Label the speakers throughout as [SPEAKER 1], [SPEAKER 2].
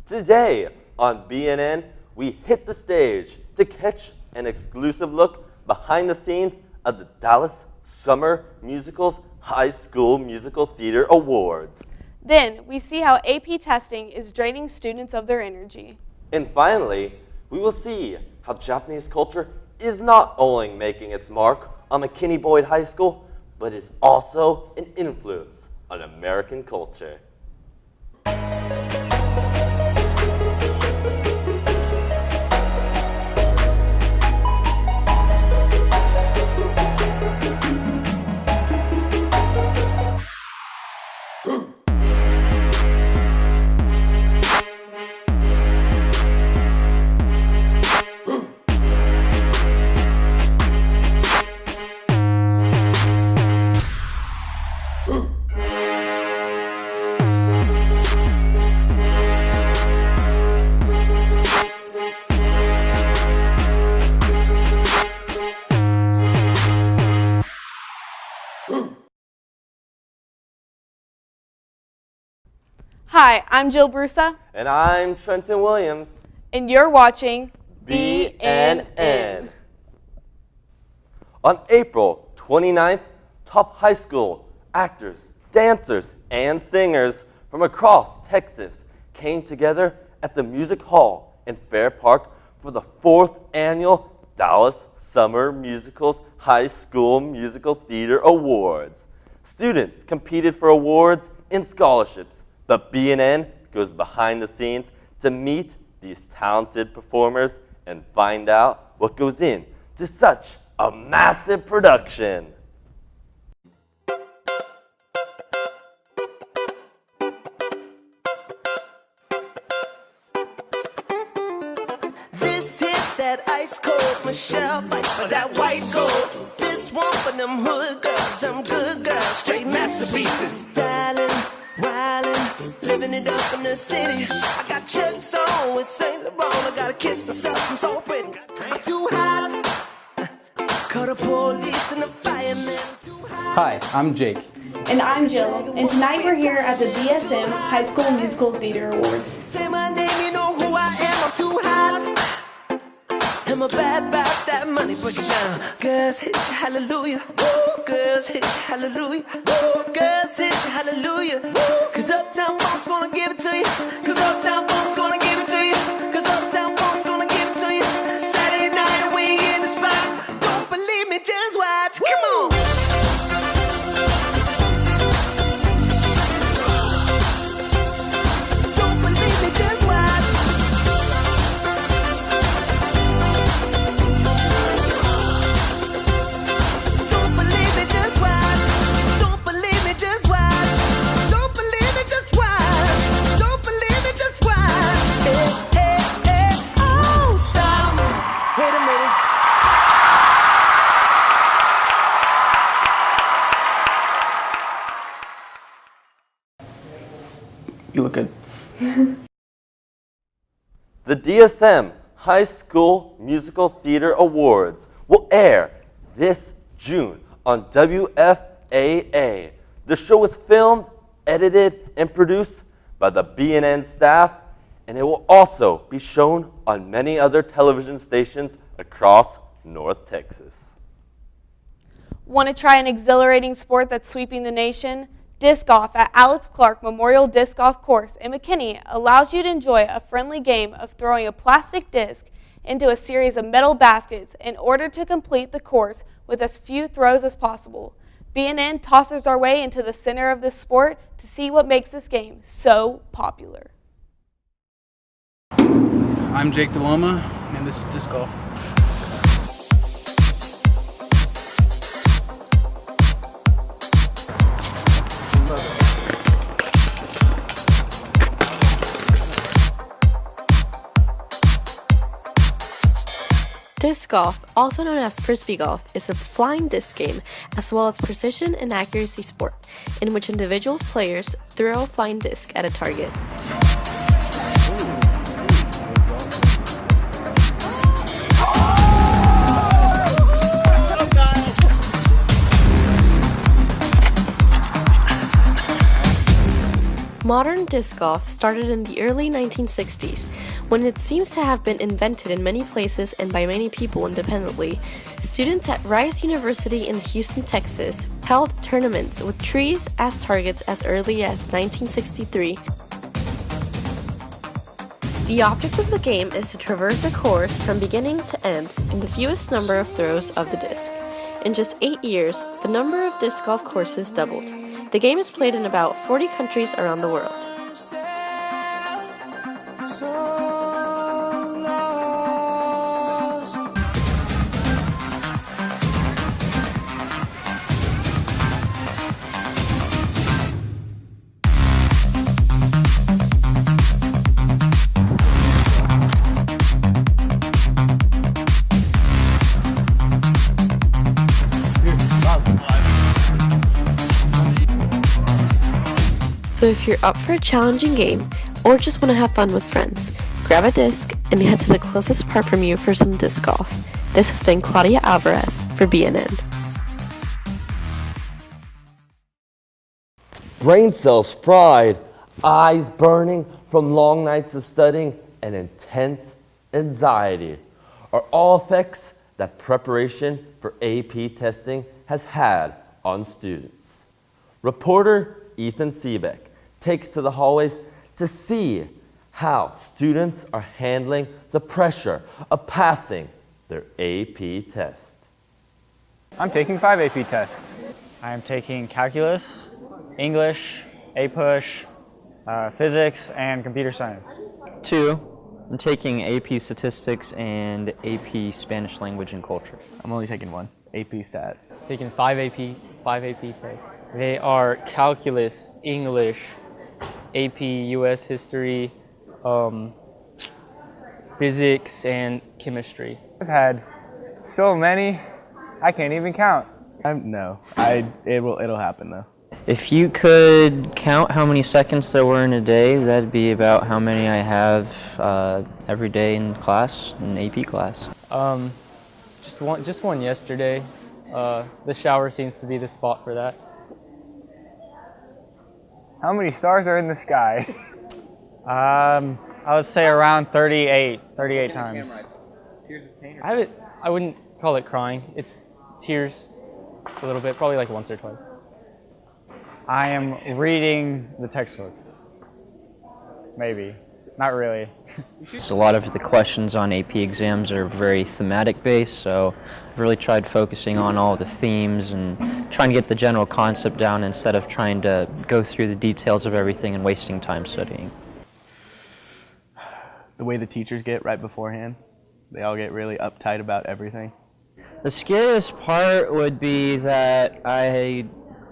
[SPEAKER 1] Today on BNN, we hit the stage to catch an exclusive look behind the scenes of the Dallas Summer Musical's High School Musical Theater Awards.
[SPEAKER 2] Then we see how AP testing is draining students of their energy.
[SPEAKER 1] And finally, we will see how Japanese culture is not only making its mark on McKinney Boyd High School, but is also an influence on American culture.
[SPEAKER 2] Hi, I'm Jill Brusa.
[SPEAKER 1] And I'm Trenton Williams.
[SPEAKER 2] And you're watching
[SPEAKER 1] BNN. On April 29th, top high school actors, dancers, and singers from across Texas came together at the Music Hall in Fair Park for the 4th annual Dallas Summer Musical's High School Musical Theater Awards. Students competed for awards and scholarships, but BNN goes behind the scenes to meet these talented performers and find out what goes into such a massive production.
[SPEAKER 3] This hit that ice cold Michelle fight for that white gold. This one for them hood girls, some good girls, straight masterpieces. Styling, wildin', living it up in the city. I got Chuck's on with Saint Laurent. I gotta kiss myself, I'm so pretty. I'm too hot. Call the police and the firemen.
[SPEAKER 4] Hi, I'm Jake.
[SPEAKER 5] And I'm Jill, and tonight we're here at the DSM High School Musical Theater Awards.
[SPEAKER 3] Say my name, you know who I am, I'm too hot. I'm a bad about that money, break it down. Girls hit you, hallelujah. Woo. Girls hit you, hallelujah. Woo. Girls hit you, hallelujah. Woo. Cause Uptown Funk's gonna give it to you. Cause Uptown Funk's gonna give it to you. Cause Uptown Funk's gonna give it to you. Saturday night when you in the spot. Don't believe me, just watch. Come on. Don't believe me, just watch.
[SPEAKER 4] You look good.
[SPEAKER 1] The DSM High School Musical Theater Awards will air this June on WFAA. The show was filmed, edited, and produced by the BNN staff, and it will also be shown on many other television stations across North Texas.
[SPEAKER 2] Want to try an exhilarating sport that's sweeping the nation? Disc Golf at Alex Clark Memorial Disc Golf Course in McKinney allows you to enjoy a friendly game of throwing a plastic disc into a series of metal baskets in order to complete the course with as few throws as possible. BNN tosses our way into the center of this sport to see what makes this game so popular.
[SPEAKER 4] I'm Jake DeLoma, and this is Disc Golf.
[SPEAKER 6] Disc golf, also known as frisbee golf, is a flying disc game as well as precision and accuracy sport in which individuals players throw a flying disc at a target. Modern disc golf started in the early 1960s, when it seems to have been invented in many places and by many people independently. Students at Rice University in Houston, Texas, held tournaments with trees as targets as early as 1963. The object of the game is to traverse a course from beginning to end in the fewest number of throws of the disc. In just 8 years, the number of disc golf courses doubled. The game is played in about 40 countries around the world. So if you're up for a challenging game, or just want to have fun with friends, grab a disc and head to the closest park from you for some disc golf. This has been Claudia Alvarez for BNN.
[SPEAKER 1] Brain cells fried, eyes burning from long nights of studying, and intense anxiety are all effects that preparation for AP testing has had on students. Reporter Ethan Seebeck takes to the hallways to see how students are handling the pressure of passing their AP test.
[SPEAKER 7] I'm taking 5 AP tests. I'm taking calculus, English, APUSH, physics, and computer science.
[SPEAKER 8] 2. I'm taking AP Statistics and AP Spanish Language and Culture.
[SPEAKER 9] I'm only taking 1, AP Stats.
[SPEAKER 10] Taking 5 AP tests. They are calculus, English, AP US History, physics, and chemistry.
[SPEAKER 7] I've had so many, I can't even count.
[SPEAKER 9] It'll happen though.
[SPEAKER 8] If you could count how many seconds there were in a day, that'd be about how many I have every day in class, in AP class.
[SPEAKER 10] Just one yesterday. The shower seems to be the spot for that.
[SPEAKER 7] How many stars are in the sky? I would say around 38 times.
[SPEAKER 10] I wouldn't call it crying. It's tears a little bit, probably like once or twice.
[SPEAKER 7] I am reading the textbooks. Maybe. Not really.
[SPEAKER 8] So a lot of the questions on AP exams are very thematic based, so I've really tried focusing on all the themes and trying to get the general concept down instead of trying to go through the details of everything and wasting time studying.
[SPEAKER 9] The way the teachers get right beforehand, they all get really uptight about everything.
[SPEAKER 8] The scariest part would be that I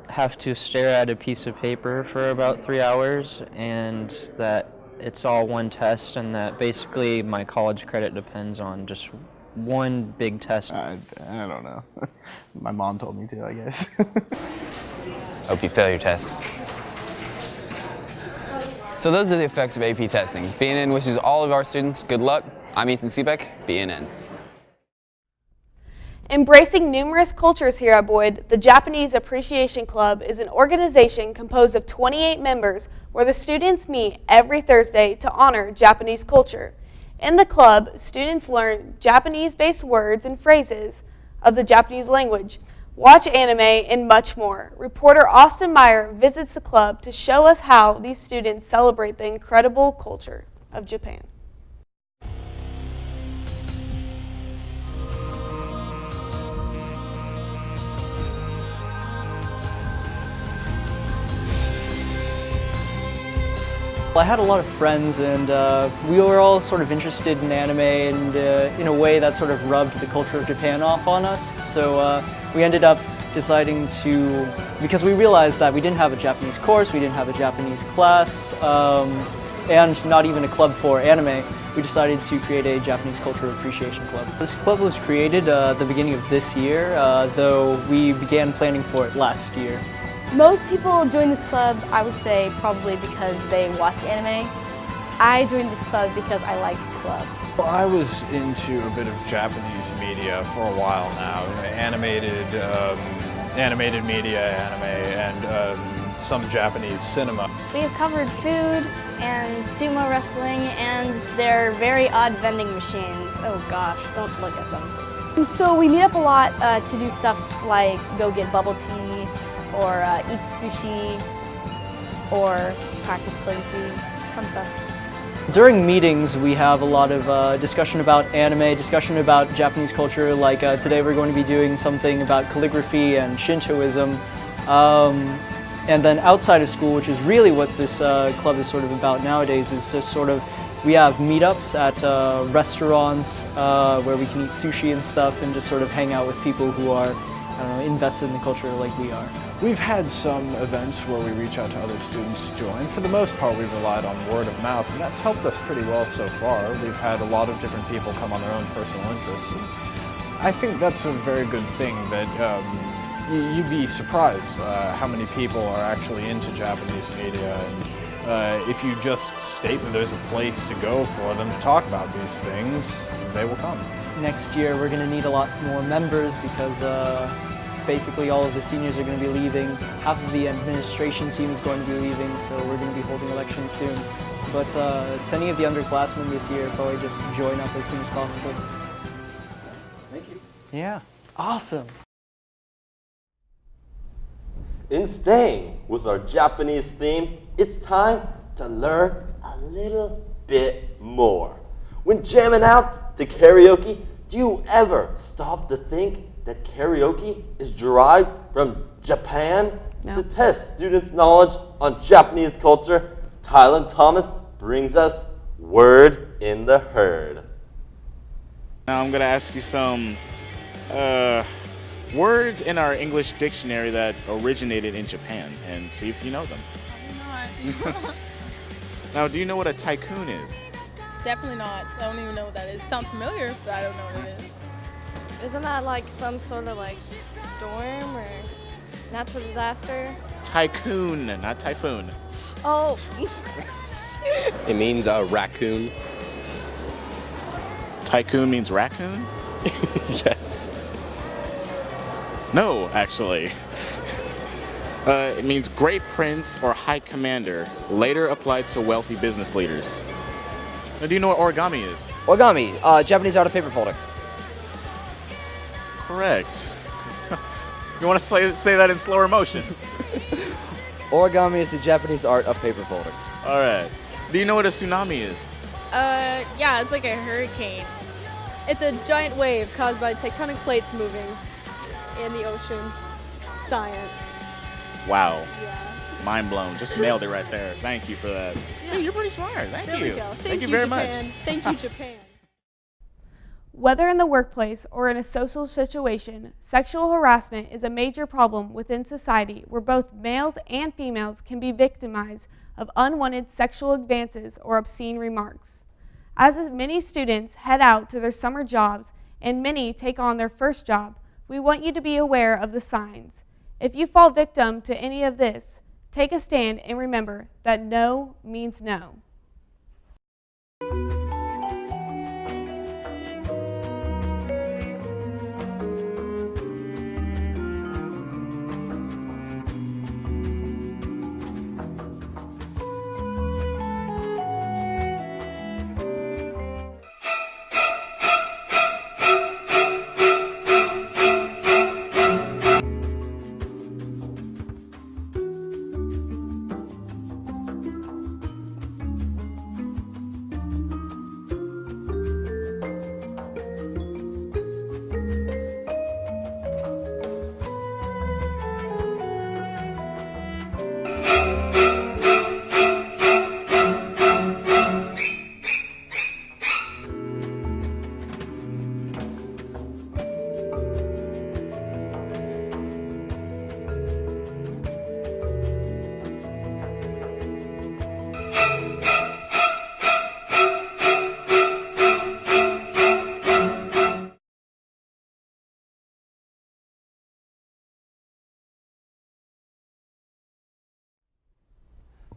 [SPEAKER 8] have to stare at a piece of paper for about 3 hours and that it's all one test and that basically my college credit depends on just one big test.
[SPEAKER 9] I don't know. My mom told me to, I guess.
[SPEAKER 11] Hope you fail your test. So those are the effects of AP testing. BNN wishes all of our students good luck. I'm Ethan Seebeck, BNN.
[SPEAKER 2] Embracing numerous cultures here at Boyd, the Japanese Appreciation Club is an organization composed of 28 members where the students meet every Thursday to honor Japanese culture. In the club, students learn Japanese-based words and phrases of the Japanese language, watch anime, and much more. Reporter Austin Meyer visits the club to show us how these students celebrate the incredible culture of Japan.
[SPEAKER 12] I had a lot of friends and we were all sort of interested in anime and in a way that sort of rubbed the culture of Japan off on us. So we ended up deciding to, because we realized that we didn't have a Japanese course, we didn't have a Japanese class, and not even a club for anime, we decided to create a Japanese Cultural Appreciation Club. This club was created at the beginning of this year, though we began planning for it last year.
[SPEAKER 13] Most people join this club, I would say, probably because they watch anime. I joined this club because I like clubs.
[SPEAKER 14] Well, I was into a bit of Japanese media for a while now, animated media, anime, and some Japanese cinema.
[SPEAKER 15] We have covered food and sumo wrestling and their very odd vending machines. Oh gosh, don't look at them.
[SPEAKER 13] So we meet up a lot to do stuff like go get bubble tea or eat sushi or practice calligraphy, fun stuff.
[SPEAKER 12] During meetings, we have a lot of discussion about anime, discussion about Japanese culture. Like today we're going to be doing something about calligraphy and Shintoism. And then outside of school, which is really what this club is sort of about nowadays, is just sort of, we have meetups at restaurants where we can eat sushi and stuff and just sort of hang out with people who are, I don't know, invested in the culture like we are.
[SPEAKER 14] We've had some events where we reach out to other students to join. For the most part, we've relied on word of mouth, and that's helped us pretty well so far. We've had a lot of different people come on their own personal interests. And I think that's a very good thing, that you'd be surprised how many people are actually into Japanese media. And if you just state that there's a place to go for them to talk about these things, they will come.
[SPEAKER 12] Next year we're going to need a lot more members because basically all of the seniors are going to be leaving. Half of the administration team is going to be leaving, so we're going to be holding elections soon. But to any of the underclassmen this year, probably just join up as soon as possible.
[SPEAKER 14] Thank you.
[SPEAKER 12] Yeah, awesome.
[SPEAKER 1] In staying with our Japanese theme, it's time to learn a little bit more. When jamming out to karaoke, do you ever stop to think that karaoke is derived from Japan?
[SPEAKER 2] No.
[SPEAKER 1] To test students' knowledge on Japanese culture, Tylen Thomas brings us Word in the Herd.
[SPEAKER 16] Now I'm going to ask you some words in our English dictionary that originated in Japan and see if you know them.
[SPEAKER 17] Probably not.
[SPEAKER 16] Now, do you know what a tycoon is?
[SPEAKER 17] Definitely not. I don't even know what that is. Sounds familiar, but I don't know what it is.
[SPEAKER 18] Isn't that like some sort of like storm or natural disaster?
[SPEAKER 16] Tycoon, not typhoon.
[SPEAKER 18] Oh.
[SPEAKER 19] It means raccoon.
[SPEAKER 16] Tycoon means raccoon?
[SPEAKER 19] Yes.
[SPEAKER 16] No, actually. It means great prince or high commander, later applied to wealthy business leaders. Now, do you know what origami is?
[SPEAKER 20] Origami, Japanese art of paper folding.
[SPEAKER 16] Correct. You want to say that in slower motion?
[SPEAKER 20] Origami is the Japanese art of paper folding.
[SPEAKER 16] All right. Do you know what a tsunami is?
[SPEAKER 17] Yeah, it's like a hurricane. It's a giant wave caused by tectonic plates moving in the ocean. Science.
[SPEAKER 16] Wow.
[SPEAKER 17] Yeah.
[SPEAKER 16] Mind blown. Just nailed it right there. Thank you for that.
[SPEAKER 17] Yeah.
[SPEAKER 16] See, you're pretty smart. Thank
[SPEAKER 17] There
[SPEAKER 16] you.
[SPEAKER 17] we go.
[SPEAKER 16] Thank you very
[SPEAKER 17] Japan.
[SPEAKER 16] much.
[SPEAKER 17] Thank you, Japan.
[SPEAKER 2] Whether in the workplace or in a social situation, sexual harassment is a major problem within society where both males and females can be victimized of unwanted sexual advances or obscene remarks. As many students head out to their summer jobs and many take on their first job, we want you to be aware of the signs. If you fall victim to any of this, take a stand and remember that no means no.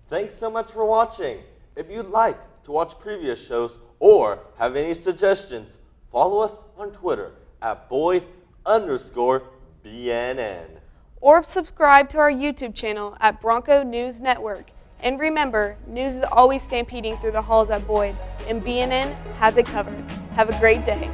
[SPEAKER 1] Thanks so much for watching. If you'd like to watch previous shows or have any suggestions, follow us on Twitter at Boyd_BNN.
[SPEAKER 2] or subscribe to our YouTube channel at Bronco News Network. And remember, news is always stampeding through the halls at Boyd, and BNN has it covered. Have a great day.